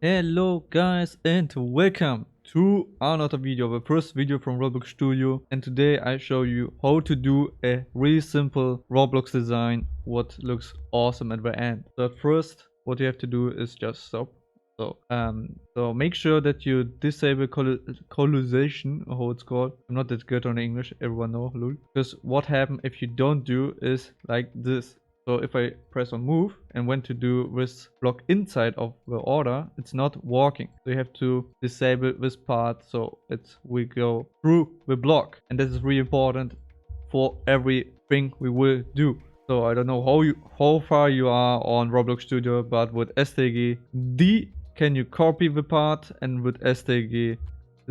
Hello guys and welcome to another video, the first video from Roblox Studio, and today I show you how to do a really simple Roblox design what looks awesome at the end. So at first what you have to do is just stop. So make sure that you disable colonization, or how it's called. I'm not that good on English, everyone know, lol. Because what happens if you don't do is like this. So if I press on move and when to do this block inside of the order, it's not walking. So you have to disable this part so it will go through the block. And this is really important for everything we will do. So I don't know how far you are on Roblox Studio, but with STG D can you copy the part, and with STG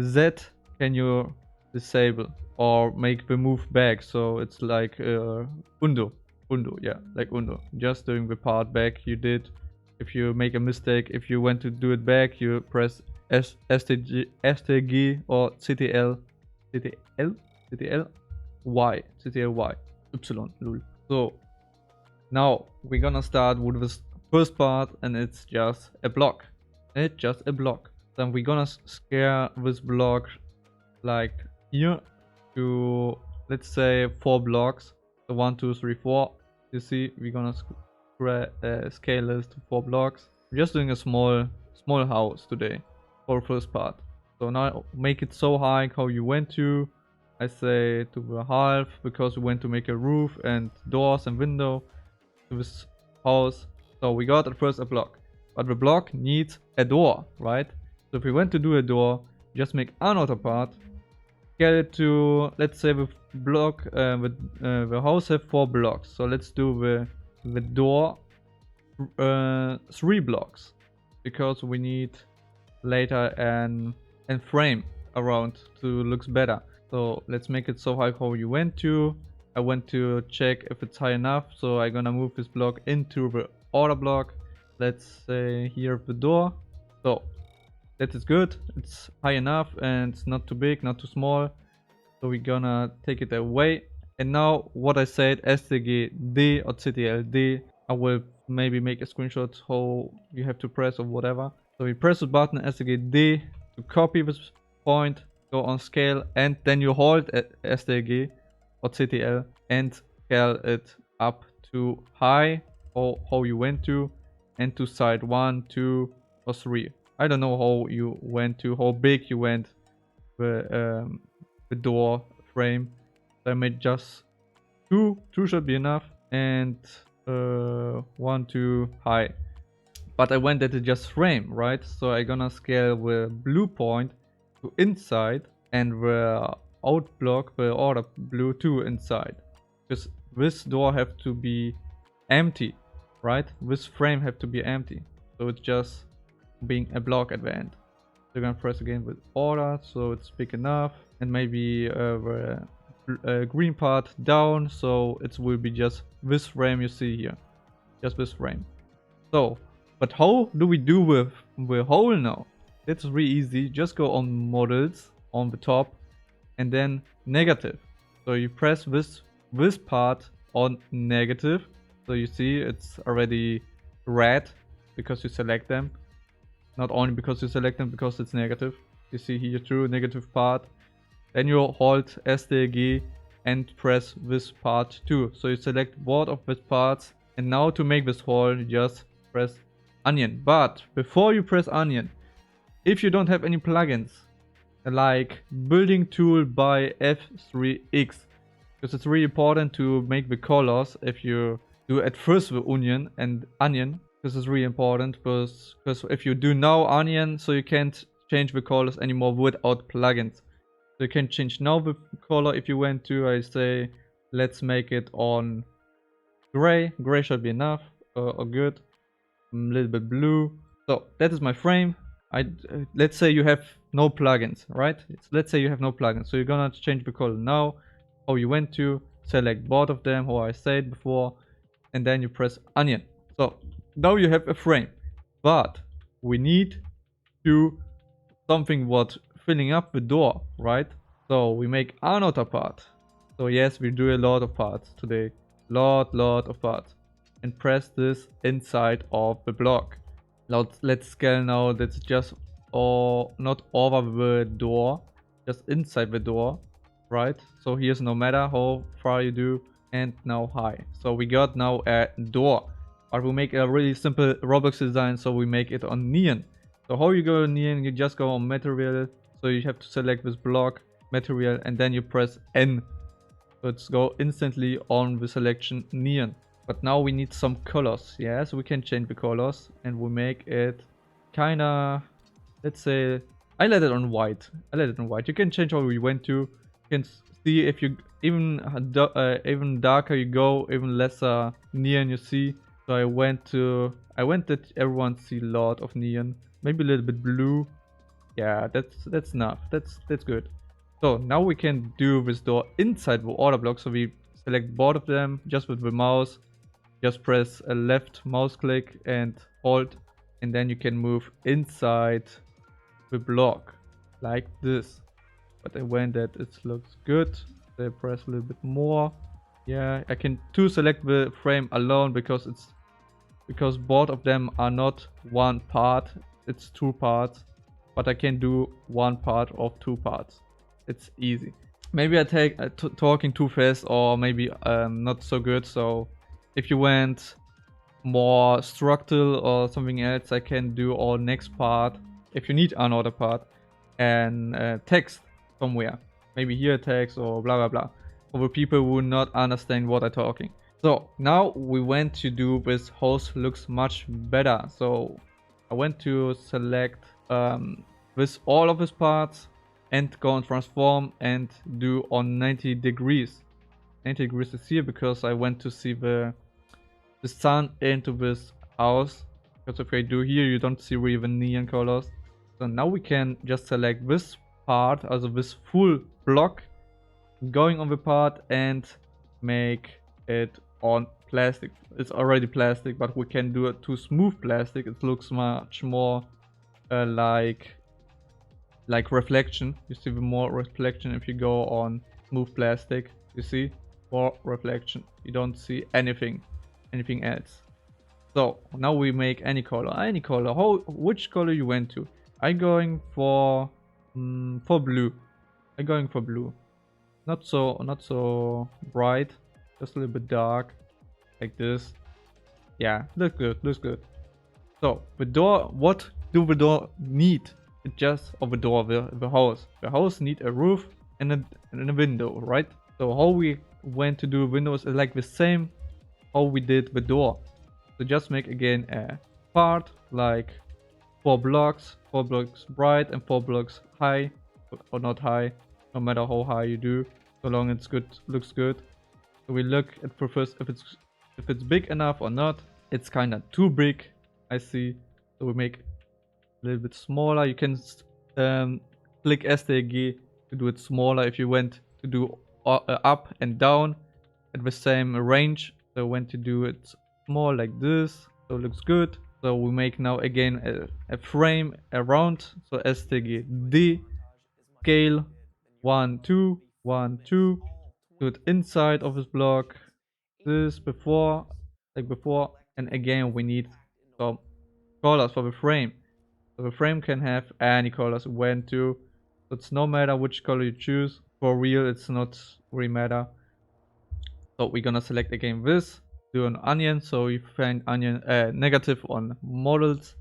Z can you disable or make the move back. So it's like undo, yeah, like undo. Just doing the part back you did. If you make a mistake, if you want to do it back, you press STG or CTL Y, lol. So now we're gonna start with this first part, and it's just a block. Then we're gonna scale this block like here to, let's say, 4 blocks. So 1, 2, 3, 4. You see, we're gonna scale this to 4 blocks. We're just doing a small house today for the first part. So now make it so high how you went to. I say to the half because we want to make a roof and doors and window to this house. So we got at first a block, but the block needs a door, right? So if we want to do a door, just make another part, scale it to, let's say, the block, the house have 4 blocks. So let's do the door 3 blocks, because we need later an frame around to looks better. So let's make it so high how you went to. I want to check if it's high enough, so I'm gonna move this block into the order block. Let's say here the door. So that is good, it's high enough and it's not too big, not too small. So we're gonna take it away. And now what I said, STG D or CTL D, I will maybe make a screenshot how you have to press or whatever. So we press the button STG D to copy this point, go on scale, and then you hold STG or CTL and scale it up to high or how you went to, and to side 1, 2 or 3. I don't know how you went to, how big you went the door frame. So I made just 2 should be enough, and 1, 2 high. But I went at it just frame, right? So I gonna scale the blue point to inside and the out block, the order blue to inside. Because this door have to be empty, right? This frame have to be empty. So it's just being a block at the end. So you're gonna press again with order so it's big enough, and maybe the green part down so it will be just this frame you see here, just this frame. So but how do we do with the hole now? It's really easy. Just go on models on the top and then negative. So you press this part on negative. So you see it's already red because you select them. Not only because you select them, because it's negative. You see here too, negative part. Then you hold STG and press this part too. So you select both of these parts. And now to make this hole, you just press onion. But before you press onion, if you don't have any plugins like building tool by F3X, because it's really important to make the colors if you do at first the onion and onion. This is really important because if you do now onion, so you can't change the colors anymore without plugins. So you can change now the color if you want to. I say let's make it on gray. Gray should be enough or good. A little bit blue. So that is my frame. Let's say you have no plugins, right? Let's say you have no plugins. So you're gonna change the color now. How you went to select both of them, how I said before, and then you press onion. So now you have a frame, but we need to something what filling up the door, right? So we make another part. So yes, we do a lot of parts today, lot of parts, and press this inside of the block. Let's scale now. That's just or not over the door, just inside the door, right? So here's no matter how far you do, and now high. So we got now a door, but we make a really simple Roblox design. So we make it on neon. So how you go on neon? You just go on material. So you have to select this block material, and then you press N. So it's go instantly on the selection neon. But now we need some colors. Yes, we can change the colors and we make it kinda, let's say, I let it on white. You can change how you went to. You can see if you even darker you go, even lesser neon you see. So I went that everyone see a lot of neon, maybe a little bit blue. Yeah, that's enough. That's good. So now we can do this door inside the order block. So we select both of them just with the mouse. Just press a left mouse click and hold, and then you can move inside the block like this. But I went that it looks good. So I press a little bit more. Yeah, I can select the frame alone because both of them are not one part. It's two parts, but I can do one part of two parts. It's easy. Maybe I take talking too fast, or maybe not so good. So if you went more structural or something else, I can do all next part. If you need another part and text somewhere, maybe here text or blah blah blah, for the people who not understand what I'm talking. So now we went to do this house looks much better. So I went to select with all of his parts and go and transform and do on 90 degrees. 90 degrees is here because I went to see the sun into this house. Because if I do here, you don't see really the neon colors. So now we can just select this part, also this full block, going on the part and make it on plastic. It's already plastic, but we can do it to smooth plastic. It looks much more like reflection. You see the more reflection if you go on smooth plastic. You see more reflection. You don't see anything else. So now we make any color. Which color you went to? I'm going for blue. I'm going for blue. Not so bright. Just a little bit dark, like this. Yeah, looks good. So the door. What do the door need? It just the door, the house. The house need a roof and a window, right? So how we went to do windows is like the same how we did the door. So just make again a part like 4 blocks bright and 4 blocks high, or not high, no matter how high you do, so long it's good, looks good. So we look at first if it's big enough or not. It's kind of too big, I see. So we make a little bit smaller. You can click STG to do it smaller if you went to do up and down at the same range. So when to do it small like this, so it looks good. So we make now again a frame around. So STG D scale 1 2 1 2. Do it inside of this block. This before, like before, and again we need some colors for the frame. So the frame can have any colors when to. So it's no matter which color you choose. For real, it's not really matter. So we're gonna select again this, do an onion. So you find onion negative on models.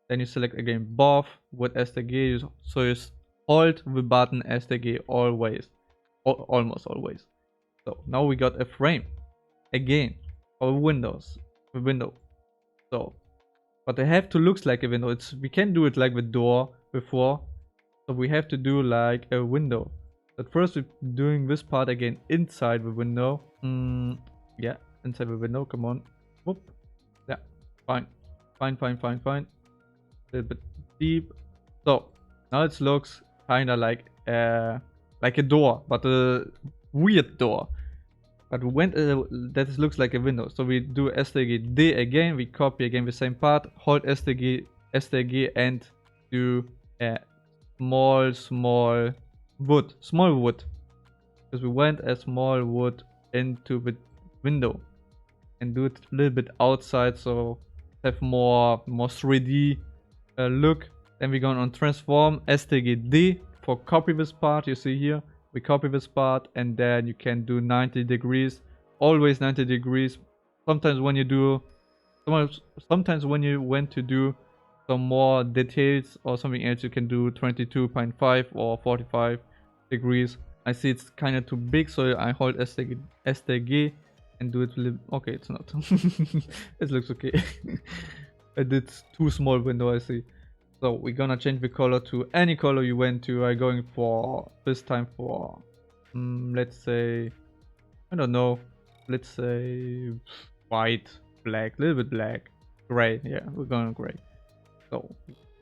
Then you select again both with STG. So you hold the button STG always, almost always. So now we got a frame again for windows, the window. So, but they have to look like a window. We can do it like the door before. So we have to do like a window. But first we're doing this part again inside the window. Yeah, inside the window, come on. Whoop. Yeah, fine. A little bit deep. So now it looks kinda like a door, but a weird door. But that looks like a window. So we do STG D again, we copy again the same part, hold STG and do a small wood. Because we went a small wood into the window and do it a little bit outside, so have more 3D look. Then we're going on transform stgd for copy this part. You see here, we copy this part, and then you can do 90 degrees, always 90 degrees. Sometimes when you do, sometimes when you want to do some more details or something else, you can do 22.5 or 45 degrees. I see it's kind of too big, so I hold STG and do it. Okay, it's not. It looks okay. I did too small window, I see. So we're gonna change the color to any color you went to. I'm going for this time for let's say, I don't know, let's say white, black, a little bit black, gray. Yeah, we're going gray. So,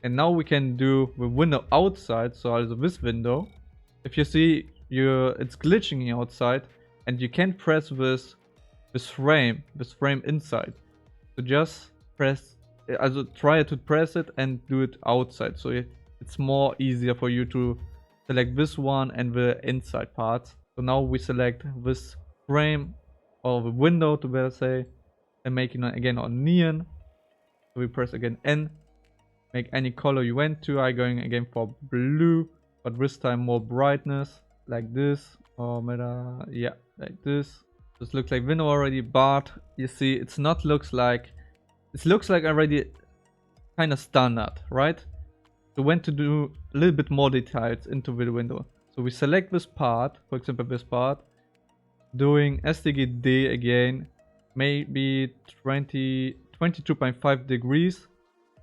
and now we can do the window outside. So also this window, if you see, it's glitching outside, and you can't press this frame inside. So just press, also try to press it and do it outside. So it's more easier for you to select this one and the inside parts. So now we select this frame or the window, to better say, and make it again on neon. So we press again N, make any color you went to. I'm going again for blue, but this time more brightness, like this, or yeah, like this. This looks like window already, but you see, it's not looks like, it looks like already kind of standard, right? So we want to do a little bit more details into the window. So we select this part, for example this part, doing STGD again, maybe 22.5 degrees,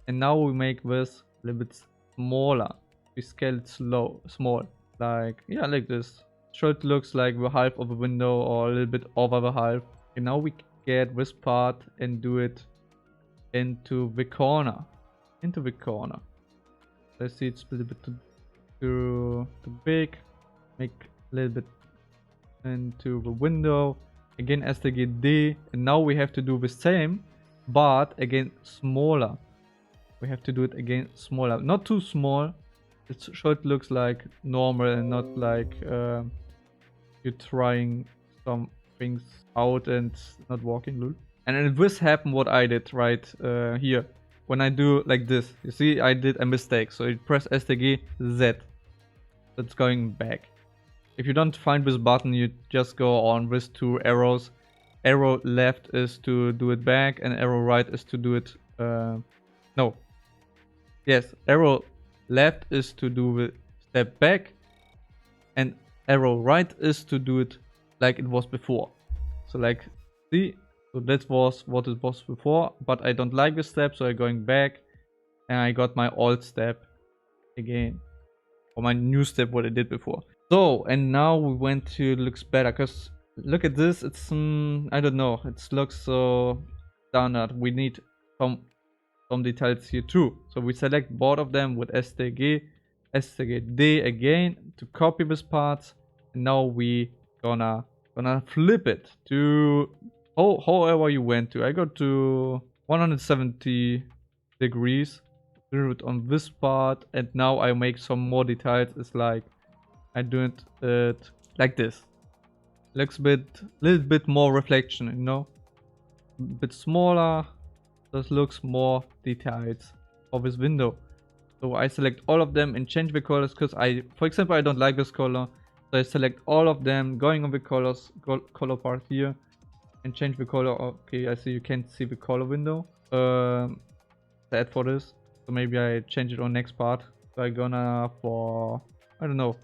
and now we make this a little bit smaller. We scale it small, like, yeah, like this. So it looks like the half of a window or a little bit over the half. And now we get this part and do it into the corner. Let's see, it's a little bit too big. Make a little bit into the window. Again, STGD. And now we have to do the same, but again smaller. We have to do it again smaller. Not too small. So it looks like normal and not like you're trying some things out and not working. And if this happened, what I did right here, when I do like this, you see I did a mistake. So you press STG Z, that's going back. If you don't find this button, you just go on with two arrows. Arrow left is to do it back, and arrow right is to do it no, yes, arrow left is to do the step back, and arrow right is to do it like it was before. So like, see, so that was what it was before, but I don't like the step, so I'm going back, and I got my old step again, or my new step what I did before. So, and now we went to, looks better, because look at this, it's I don't know, it looks so standard. We need some details here too. So we select both of them with STG D again to copy this part, and now we gonna flip it to however you went to. I go to 170 degrees, do it on this part, and now I make some more details. It's like I do it like this. Looks a little bit more reflection, you know, a bit smaller. This looks more details of this window. So I select all of them and change the colors, because for example, I don't like this color. So I select all of them, going on the colors, color part here, and change the color. Okay, I see you can't see the color window. Add for this. So maybe I change it on next part. So I'm gonna for, I don't know,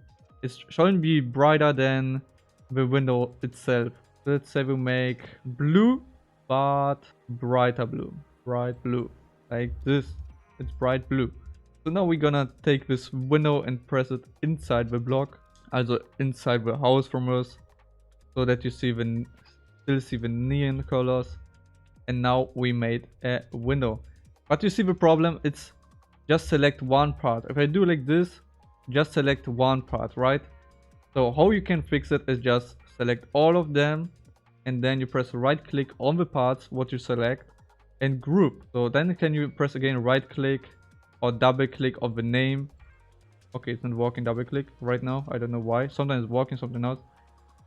it shouldn't be brighter than the window itself. So let's say we make blue, but brighter blue. Bright blue, like this. It's bright blue. So now we're gonna take this window and press it inside the block, also inside the house from us, so that you see still see the neon colors. And now we made a window. But you see the problem, it's just select one part. If I do like this, just select one part, right? So how you can fix it is just select all of them, and then you press right click on the parts what you select and group. So then can you press again right click or double click of the name. Okay, it's not working double click right now, I don't know why. Sometimes it's working, something else.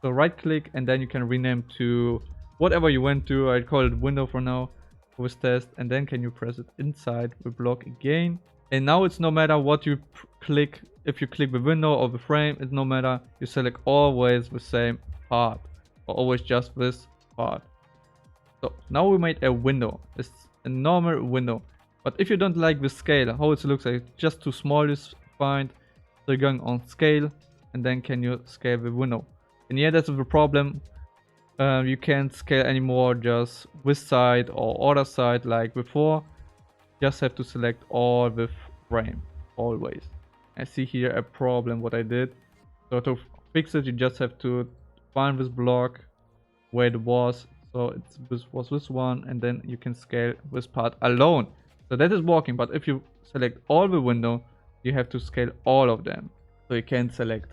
So right click, and then you can rename to whatever you went to. I call it window for now. with test, and then can you press it inside the block again. And now it's no matter what you click. If you click the window or the frame, it's no matter. You select always the same part, or always just this part. So now we made a window. It's a normal window. But if you don't like the scale, how it looks like, just too small is fine. So you're going on scale, and then can you scale the window. And yeah, that's the problem. You can't scale anymore just this side or other side like before. Just have to select all the frame, always. I see here a problem what I did. So to fix it, you just have to find this block where it was. So this was this one, and then you can scale this part alone. So that is working, but if you select all the window, you have to scale all of them. So you can't select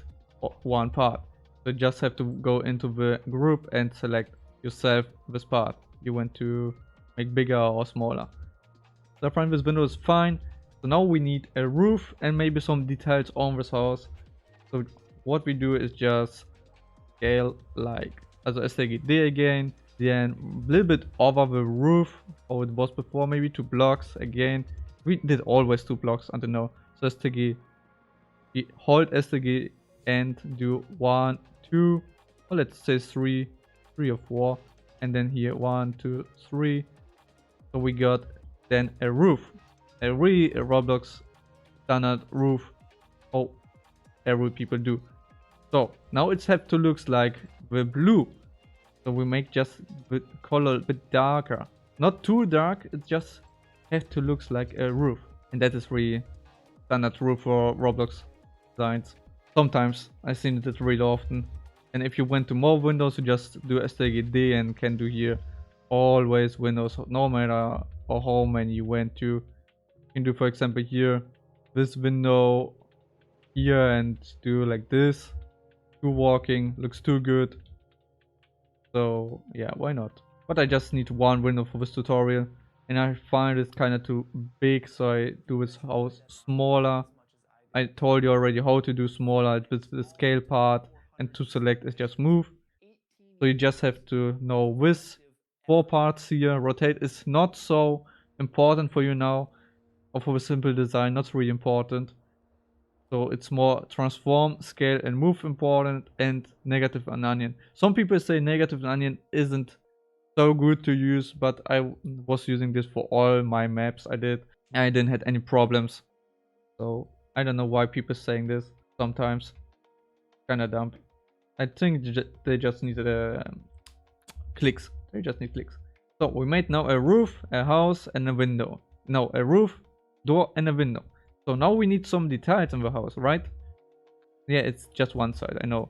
one part. So you just have to go into the group and select yourself this part you want to make bigger or smaller. So I find this window is fine. So now we need a roof and maybe some details on this house. So what we do is just scale like, also STG again, then a little bit over the roof, how it was before, maybe 2 blocks again. We did always 2 blocks until now. So STG, we hold STG and do 1, 2, or let's say 3 or 4, and then here 1, 2, 3. So we got then a roof, a Roblox standard roof, how every people do. So now it's have to looks like the blue. So we make just the color a bit darker, not too dark. It just have to looks like a roof, and that is really standard roof for Roblox designs. Sometimes I seen it really often. And if you went to more windows, you just do STG and can do here always windows, no matter how many you went to. You can do, for example, here this window here and do like this. Too walking looks too good. So yeah, why not? But I just need one window for this tutorial, and I find it kind of too big, so I do this house smaller. I told you already how to do smaller with the scale part, and to select is just move. So you just have to know this 4 parts here. Rotate is not so important for you now, or for the simple design, not really important. So it's more transform, scale, and move important, and negative and onion. Some people say negative and onion isn't so good to use, but I was using this for all my maps I did, and I didn't have any problems. So I don't know why people saying this sometimes. Kinda dumb. I think they just needed clicks. They just need clicks. So we made now a roof, a house, and a window. No, a roof, door, and a window. So now we need some details in the house, right? Yeah, it's just one side, I know.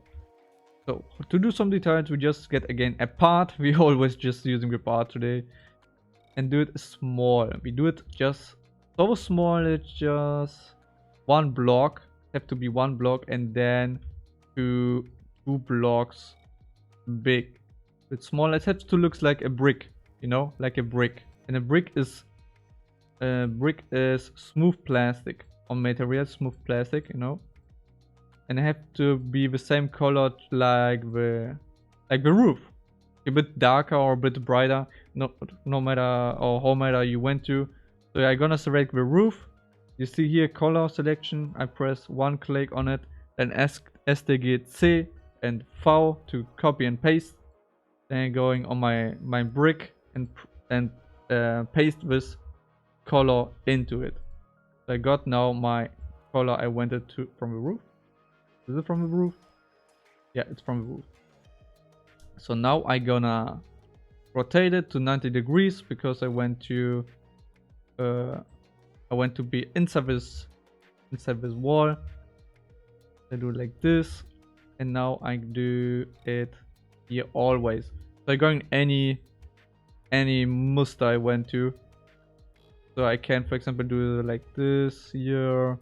So to do some details, we just get again a part. We always just using the part today. And do it small. We do it just so small, it's just 1 block. Have to be 1 block, and then 2 blocks big. It's small. It has to look like a brick, you know, like a brick. And a brick is smooth plastic, on material smooth plastic, you know. And it have to be the same color like the roof, a bit darker or a bit brighter, no matter or how matter you went to. So I'm gonna select the roof. You see here color selection. I press 1 click on it, then STG C and V to copy and paste. Then going on my brick and paste this color into it. So I got now my color I wanted to from the roof. Is it from the roof? Yeah, it's from the roof. So now I'm gonna rotate it to 90 degrees because I want to be inside this wall. I do it like this, and now I do it here always. So I'm going any muster I went to. So I can, for example, do it like this here.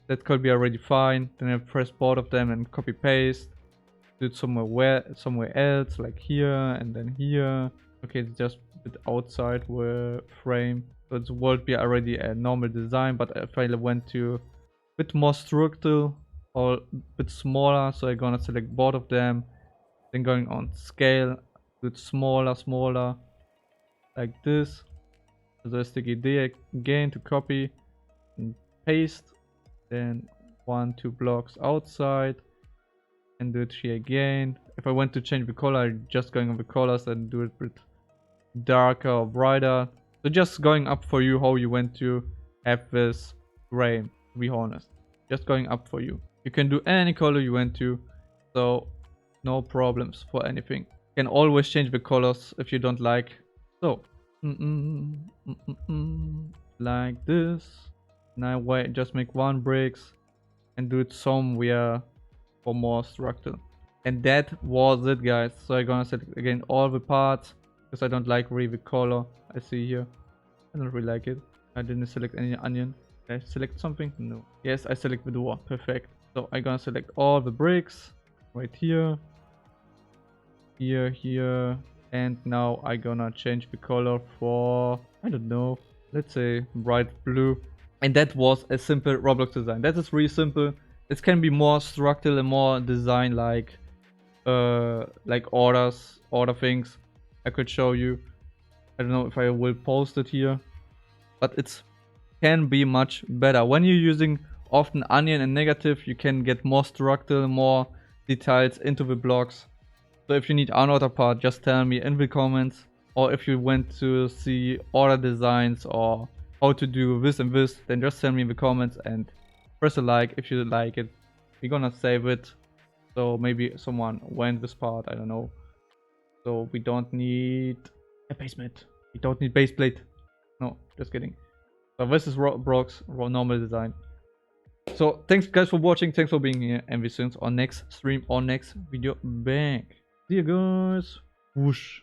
That could be already fine. Then I press both of them and copy paste. Do it somewhere else, like here and then here. Okay, it's just a bit outside the frame. So it would be already a normal design, but if I went to a bit more structural or a bit smaller, so I'm gonna select both of them. Then going on scale, do it smaller. like this. So sticky D again to copy and paste. Then 2 blocks outside and do it here again. If I want to change the color, I'm just going on the colors and do it with darker or brighter. So just going up for you how you want to have this frame, to be honest. Just going up for you. You can do any color you want to, so no problems for anything. You can always change the colors if you don't like. So, like this. Now wait, just make 1 bricks and do it somewhere for more structure. And that was it, guys. So I'm gonna select again all the parts because I don't like really the color I see here. I don't really like it. I didn't select any onion. Did I select something? No. Yes, I select the door. Perfect. So I'm gonna select all the bricks right here, here, and now I'm gonna change the color for, I don't know, let's say bright blue. And that was a simple Roblox design. That is really simple. It can be more structural and more design like order things. I could show you. I don't know if I will post it here, but it can be much better. When you're using often onion and negative, you can get more structure, more details into the blocks. So if you need another part, just tell me in the comments. Or if you want to see order designs or how to do this and this, then just tell me in the comments and press a like if you like it. We're gonna save it. So maybe someone went this part, I don't know. So we don't need a basement. We don't need base plate. No, just kidding. So this is Roblox normal design. So thanks guys for watching. Thanks for being here. And we see you on next stream or next video. Bang. See you guys. Whoosh.